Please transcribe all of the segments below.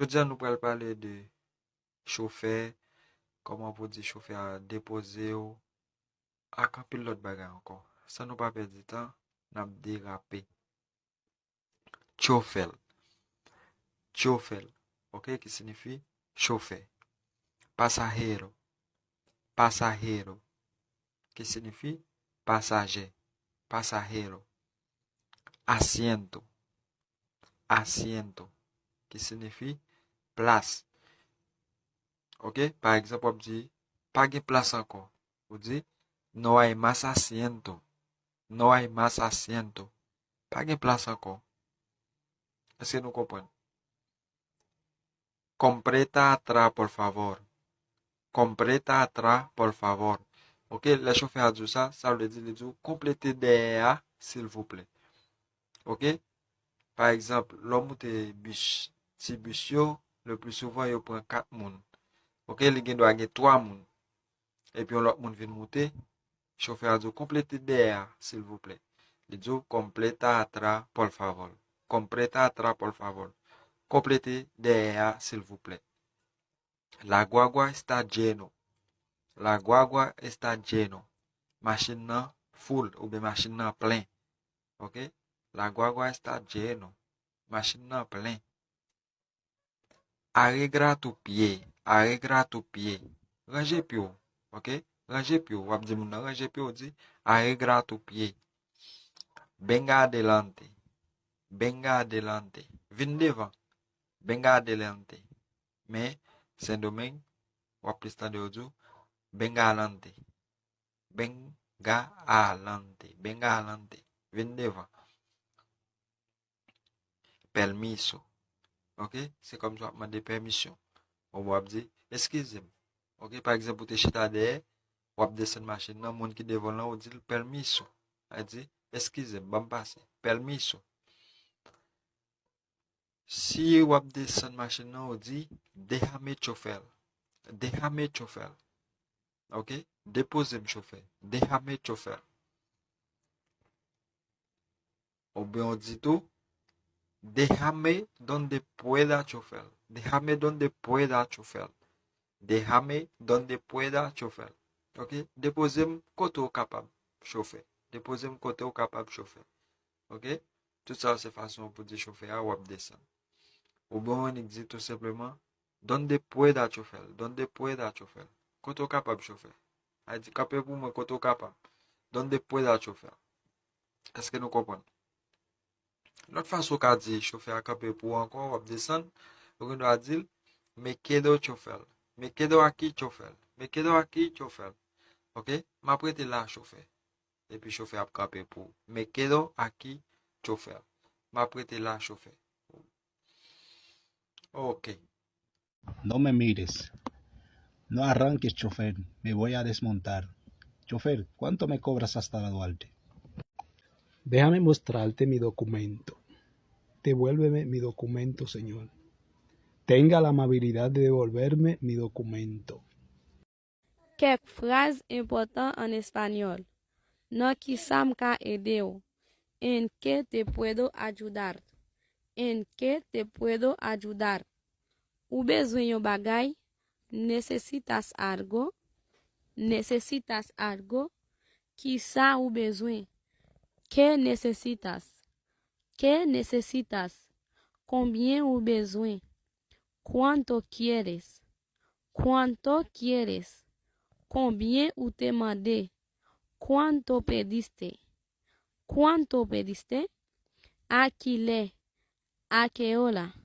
Je dis, nous allons parler de chauffeur, comment vous dire chauffeur à déposer ou à camper l'autre bagarre encore. Ça nous pas perdre du temps, n'a dérapé. Chauffeur, chauffeur, ok, qui signifie chauffeur. Pasajero, pasajero, qui signifie passager, pasajero. Asiento, asiento, qui signifie place. Ok, par exemple, on dit pas de place encore. On dit no hay más asiento, no hay más asiento. Pas de place encore. Est-ce que nous comprenons? Completa atrás, por favor. Completa atrás, por favor. Ok, le chauffeur a dit ça, ça veut dire complétez derrière, s'il vous plaît. Ok, par exemple, l'homme de bus, si bus yo, le plus souvent, il prend 4 moun. Ok, il doit avoir 3 moun. Et puis, l'autre moun vient monter. Chauffeur a dit complétez derrière, s'il vous plaît. Il dit completa atrás, por favor. Completa atrás, por favor. Complétez derrière, s'il vous plaît. La guagua está lleno. La guagua está lleno. Machine nan full ou bien machine nan plein. Ok? La guagua está lleno. Machine nan plein. Arregra tu pied. Arregra tu pied. Range pied. Ok? Range pied. Wap di moun nan range pied di arregra tu pied. Venga adelante. Venga adelante. Vin devant. Venga adelante. Mais Saint-Domingue, wap plis tande ou di venga adelante. Venga adelante. Venga adelante. Vin devant. Permiso. Ok? C'est comme ça, on demande permission. On va dire, excusez-moi. Ok? Par exemple, tu es chita derrière, on va descendre machine, non, monde qui devant là, on dit permiso. On dit, excusez-moi, bon passer. Permiso. Si on va descendre machine, on dit, déjame chofer. Déjame chofer. Ok? Déposez-moi chauffeur. Déjame chofer. Ou bien on dit tout, déjame donde pueda chofer. Déjame donde pueda chofer. Déjame donde pueda chofer. Ok? Déposez-moi côté capable chauffer. Déposez-moi côté capable chauffer. Ok? Tout ça, c'est façon pour dire chauffer à ou descendre. Ou bon, on dit tout simplement, donde pueda chofer. Donde pueda chofer. Côté capable chauffer. A dit capable pour moi côté capable. Donde pueda chofer. Est-ce que nous comprenons? L'autre façon qu'a dit chauffer à capable pour encore ou descendre, on doit dire, me quedo chofer. Me quedo aquí chofer. Me quedo aquí chofer. Ok? M'apprête là chauffeur. Et puis chauffeur a campé pour. Me quedo aquí chauffeur. M'apprête là chauffeur. Ok. No me mires. No arranques, chofer. Me voy a desmontar. Chofer, ¿cuánto me cobras hasta la Duarte? Déjame mostrarte mi documento. Devuélveme mi documento, señor. Tenga la amabilidad de devolverme mi documento. Quelques phrases importantes en espagnol. No quizá me aider. En qué te puedo ayudar? En qué te puedo ayudar? Ou besoin yon bagay? Necesitas algo? Necesitas algo? Quizá ou besoin? ¿Qué necesitas? ¿Qué necesitas? Combien ou besoin? ¿Cuánto quieres? ¿Cuánto quieres? Combien ou te mandé? ¿Cuánto pediste? ¿Cuánto pediste? ¿A qué ¿A qué hora?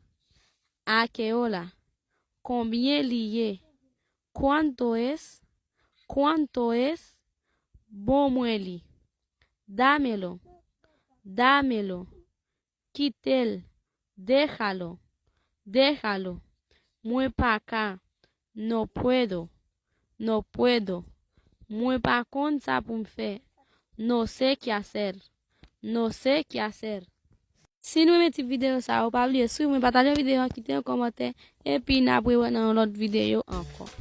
¿A qué hora? Combien lié? ¿Cuánto es? ¿Cuánto es? Bon mueli. Dámelo. Dámelo. Quítel. Déjalo. Déjalo. Muy pa' acá. No puedo. No puedo. Muy pa' con ça pour me faire. No sé qué hacer. No sé qué hacer. Si nous mettons vidéo ça, ou pas oublier suivre, partager vidéo, quitter un commentaire, et puis n'après dans l'autre vidéo encore.